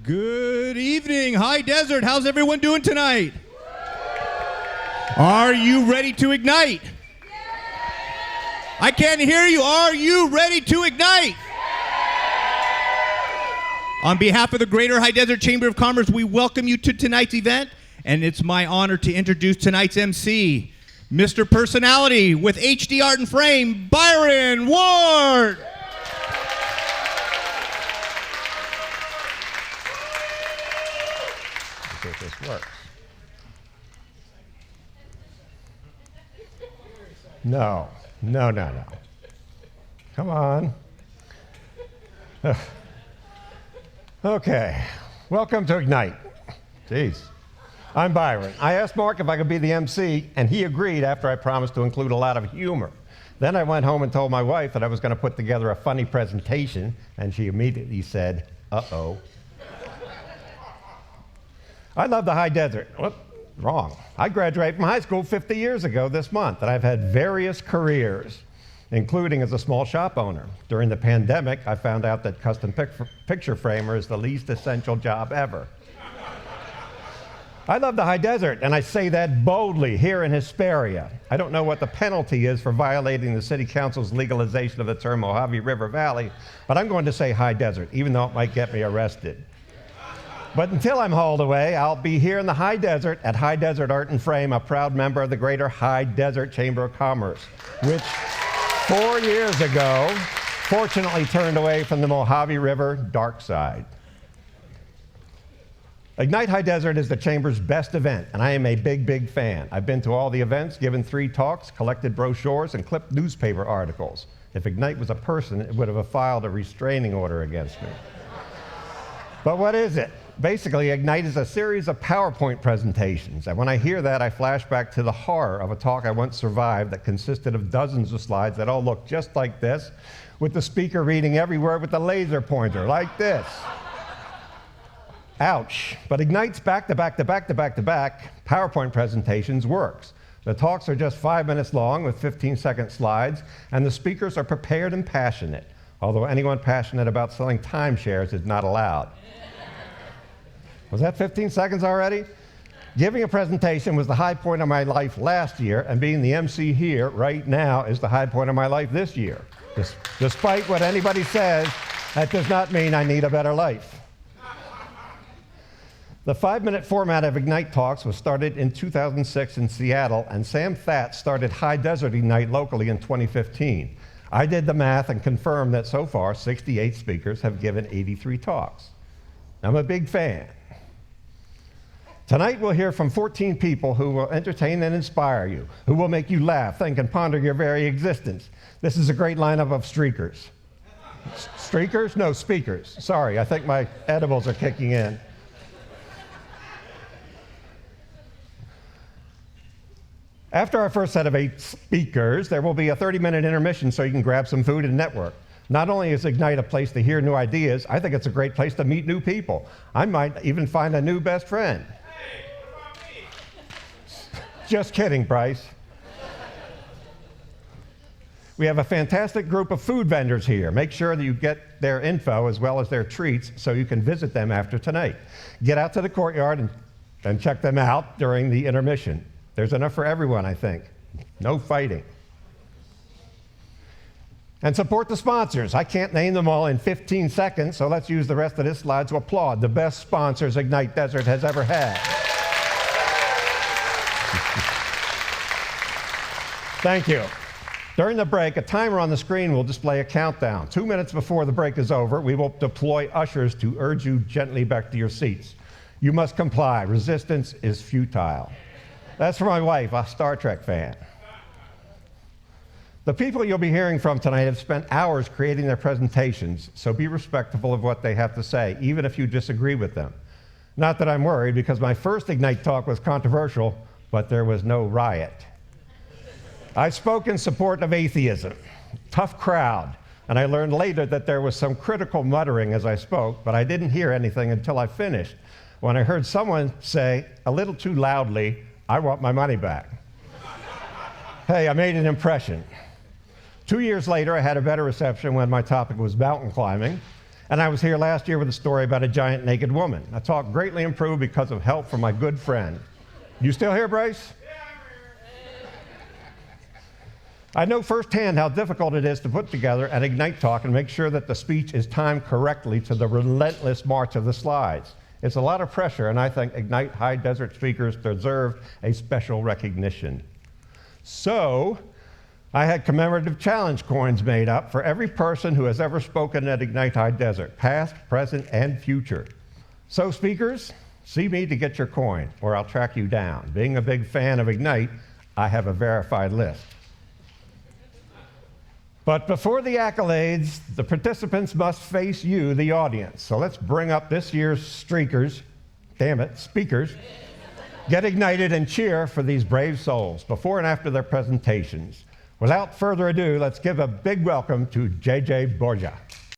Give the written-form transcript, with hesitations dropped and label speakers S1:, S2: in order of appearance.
S1: Good evening, High Desert. How's everyone doing tonight? Are you ready to ignite? I can't hear you. Are you ready to ignite? On behalf of the Greater High Desert Chamber of Commerce, we welcome you to tonight's event, and it's my honor to introduce tonight's MC, Mr. Personality with HD Art and Frame, Byron Ward.
S2: See if this works. No. Come on. Okay, welcome to Ignite. Jeez. I'm Byron. I asked Mark if I could be the MC, and he agreed after I promised to include a lot of humor. Then I went home and told my wife that I was going to put together a funny presentation, and she immediately said, uh-oh. I love the High Desert. Whoop, wrong. I graduated from high school 50 years ago this month, and I've had various careers, including as a small shop owner. During the pandemic, I found out that custom picture framer is the least essential job ever. I love the High Desert, and I say that boldly here in Hesperia. I don't know what the penalty is for violating the City Council's legalization of the term Mojave River Valley, but I'm going to say High Desert, even though it might get me arrested. But until I'm hauled away, I'll be here in the High Desert at High Desert Art and Frame, a proud member of the Greater High Desert Chamber of Commerce, which 4 years ago fortunately turned away from the Mojave River dark side. Ignite High Desert is the Chamber's best event, and I am a big fan. I've been to all the events, given 3 talks, collected brochures, and clipped newspaper articles. If Ignite was a person, it would have filed a restraining order against me. But what is it? Basically, Ignite is a series of PowerPoint presentations, and when I hear that, I flash back to the horror of a talk I once survived that consisted of dozens of slides that all looked just like this, with the speaker reading every word with a laser pointer, like this. Ouch. But Ignite's back-to-back PowerPoint presentations works. The talks are just 5 minutes long with 15-second slides, and the speakers are prepared and passionate, although anyone passionate about selling timeshares is not allowed. Was that 15 seconds already? Giving a presentation was the high point of my life last year, and being the MC here right now is the high point of my life this year. Despite what anybody says, that does not mean I need a better life. The 5-minute format of Ignite Talks was started in 2006 in Seattle, and Sam Thatch started High Desert Ignite locally in 2015. I did the math and confirmed that so far 68 speakers have given 83 talks. I'm a big fan. Tonight we'll hear from 14 people who will entertain and inspire you, who will make you laugh, think, and ponder your very existence. This is a great lineup of streakers. Streakers? No, speakers. Sorry, I think my edibles are kicking in. After our first set of 8 speakers, there will be a 30-minute intermission so you can grab some food and network. Not only is Ignite a place to hear new ideas, I think it's a great place to meet new people. I might even find a new best friend.
S3: Hey, what about me?
S2: Just kidding, Bryce. We have a fantastic group of food vendors here. Make sure that you get their info as well as their treats so you can visit them after tonight. Get out to the courtyard and check them out during the intermission. There's enough for everyone, I think. No fighting. And support the sponsors. I can't name them all in 15 seconds, so let's use the rest of this slide to applaud the best sponsors Ignite Desert has ever had. Thank you. During the break, a timer on the screen will display a countdown. 2 minutes before the break is over, we will deploy ushers to urge you gently back to your seats. You must comply. Resistance is futile. That's for my wife, a Star Trek fan. The people you'll be hearing from tonight have spent hours creating their presentations, so be respectful of what they have to say, even if you disagree with them. Not that I'm worried, because my first Ignite talk was controversial, but there was no riot. I spoke in support of atheism. Tough crowd, and I learned later that there was some critical muttering as I spoke, but I didn't hear anything until I finished, when I heard someone say, a little too loudly, "I want my money back." Hey, I made an impression. 2 years later, I had a better reception when my topic was mountain climbing, And I was here last year with a story about a giant naked woman. A talk greatly improved because of help from my good friend. You still here, Bryce? I know firsthand how difficult it is to put together an Ignite talk and make sure that the speech is timed correctly to the relentless march of the slides. It's a lot of pressure, and I think Ignite High Desert speakers deserve a special recognition. So, I had commemorative challenge coins made up for every person who has ever spoken at Ignite High Desert, past, present, and future. So, speakers, see me to get your coin, or I'll track you down. Being a big fan of Ignite, I have a verified list. But before the accolades, the participants must face you, the audience. So let's bring up this year's speakers. Get ignited and cheer for these brave souls before and after their presentations. Without further ado, let's give a big welcome to J.J. Borja.